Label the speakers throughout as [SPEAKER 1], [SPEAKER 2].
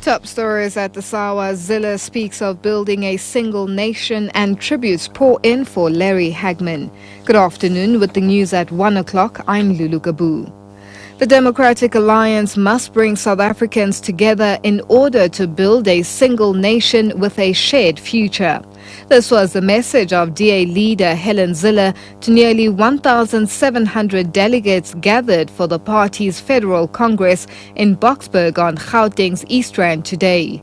[SPEAKER 1] Top stories at the Sawa. Zille speaks of building a single nation and tributes pour in for Larry Hagman. Good afternoon. With the news at 1 o'clock, I'm Lulu Gabu. The Democratic Alliance must bring South Africans together in order to build a single nation with a shared future. This was the message of DA leader Helen Zille to nearly 1,700 delegates gathered for the party's Federal Congress in Boksburg on Gauteng's East Rand today.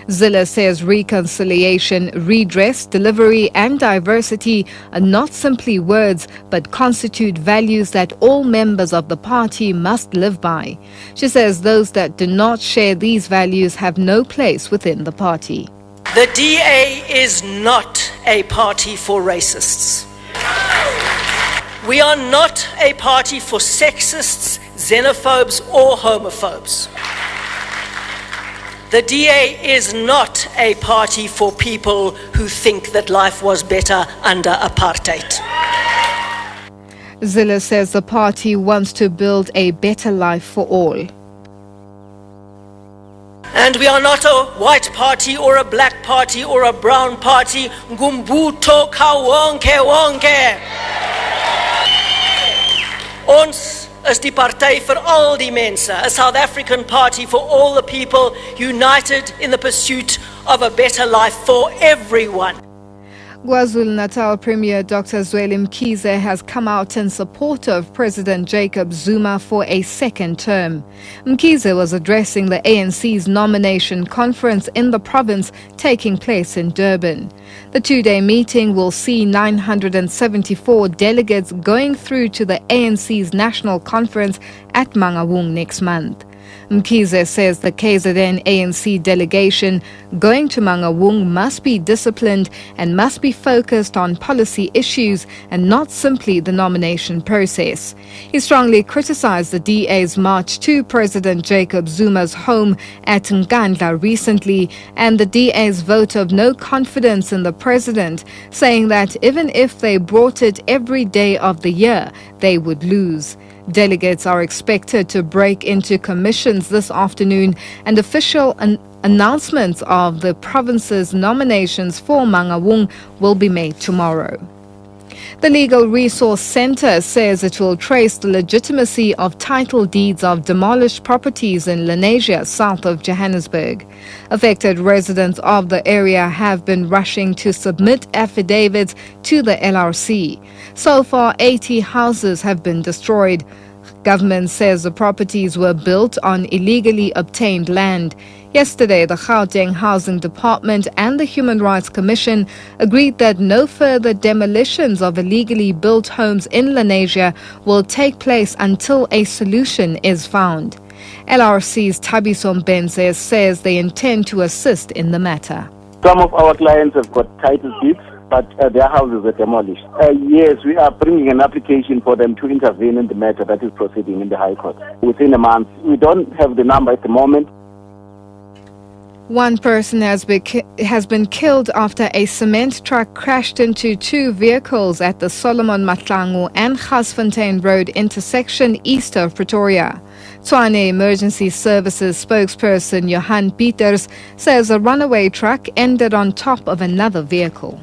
[SPEAKER 1] Zille says reconciliation, redress, delivery and diversity are not simply words but constitute values that all members of the party must live by. She says those that do not share these values have no place within the party.
[SPEAKER 2] The DA is not a party for racists. We are not a party for sexists, xenophobes or homophobes. The DA is not a party for people who think that life was better under apartheid.
[SPEAKER 1] Zille says the party wants to build a better life for all.
[SPEAKER 2] And we are not a white party or a black party or a brown party. Ngumbuto kawonke wonke. Ons is die party vir al die mense, a South African party for all the people, united in the pursuit of a better life for everyone.
[SPEAKER 1] KwaZulu-Natal Premier Dr. Zweli Mkhize has come out in support of President Jacob Zuma for a second term. Mkhize was addressing the ANC's nomination conference in the province taking place in Durban. The two-day meeting will see 974 delegates going through to the ANC's national conference at Mangaung next month. Mkhize says the KZN ANC delegation going to Mangaung must be disciplined and must be focused on policy issues and not simply the nomination process. He strongly criticized the DA's march to President Jacob Zuma's home at Nkandla recently and the DA's vote of no confidence in the president, saying that even if they brought it every day of the year, they would lose. Delegates are expected to break into commissions this afternoon and official announcements of the province's nominations for Mangaung will be made tomorrow. The Legal Resource Centre says it will trace the legitimacy of title deeds of demolished properties in Lenasia, south of Johannesburg. Affected residents of the area have been rushing to submit affidavits to the LRC. So far, 80 houses have been destroyed. Government says the properties were built on illegally obtained land. Yesterday, the Gauteng Housing Department and the Human Rights Commission agreed that no further demolitions of illegally built homes in Lenasia will take place until a solution is found. LRC's Thabiso Mbenze says they intend to assist in the matter.
[SPEAKER 3] Some of our clients have got title deeds, but their houses are demolished. Yes, we are bringing an application for them to intervene in the matter that is proceeding in the High Court within a month. We don't have the number at the moment.
[SPEAKER 1] One person has been killed after a cement truck crashed into two vehicles at the Solomon Matlangu and Gasfontein Road intersection east of Pretoria. Tshwane Emergency Services spokesperson Johan Peters says a runaway truck ended on top of another vehicle.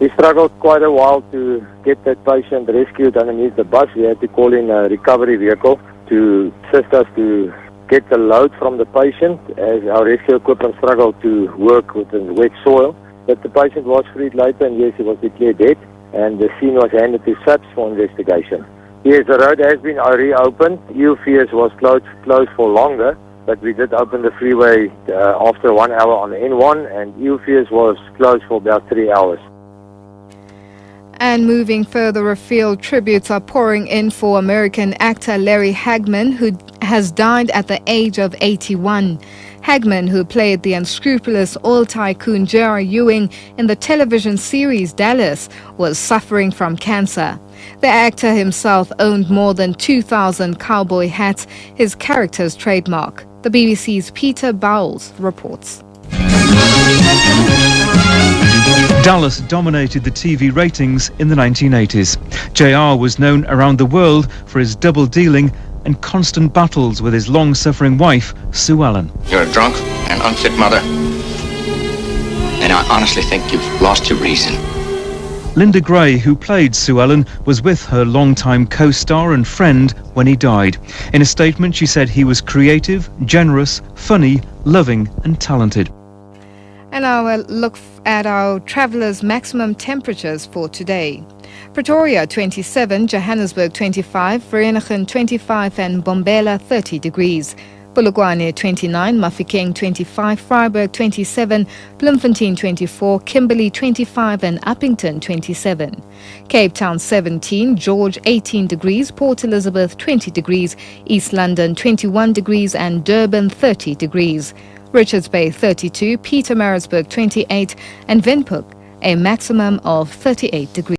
[SPEAKER 4] We struggled quite a while to get that patient rescued underneath the bus. We had to call in a recovery vehicle to assist us to get the load from the patient as our rescue equipment struggled to work with the wet soil. But the patient was freed later and yes, he was declared dead and the scene was handed to SABC for investigation. Yes, the road has been reopened. EUFS was closed for longer, but we did open the freeway after 1 hour on the N1 and EUFS was closed for about 3 hours.
[SPEAKER 1] And moving further afield, tributes are pouring in for American actor Larry Hagman, who has died at the age of 81. Hagman, who played the unscrupulous oil tycoon J.R. Ewing in the television series Dallas, was suffering from cancer. The actor himself owned more than 2,000 cowboy hats, his character's trademark. The BBC's Peter Bowles reports.
[SPEAKER 5] Dallas dominated the TV ratings in the 1980s. JR was known around the world for his double-dealing and constant battles with his long-suffering wife, Sue Ellen.
[SPEAKER 6] You're a drunk and unfit mother, and I honestly think you've lost your reason.
[SPEAKER 5] Linda Gray, who played Sue Ellen, was with her longtime co-star and friend when he died. In a statement, she said he was creative, generous, funny, loving and talented.
[SPEAKER 1] And now a look at our travellers' maximum temperatures for today. Pretoria 27, Johannesburg 25, Vereeniging 25 and Bombela 30 degrees. Polokwane 29, Mafikeng 25, Vryburg 27, Bloemfontein 24, Kimberley 25 and Uppington 27. Cape Town 17, George 18 degrees, Port Elizabeth 20 degrees, East London 21 degrees and Durban 30 degrees. Richards Bay 32, Pietermaritzburg 28 and Windhoek a maximum of 38 degrees.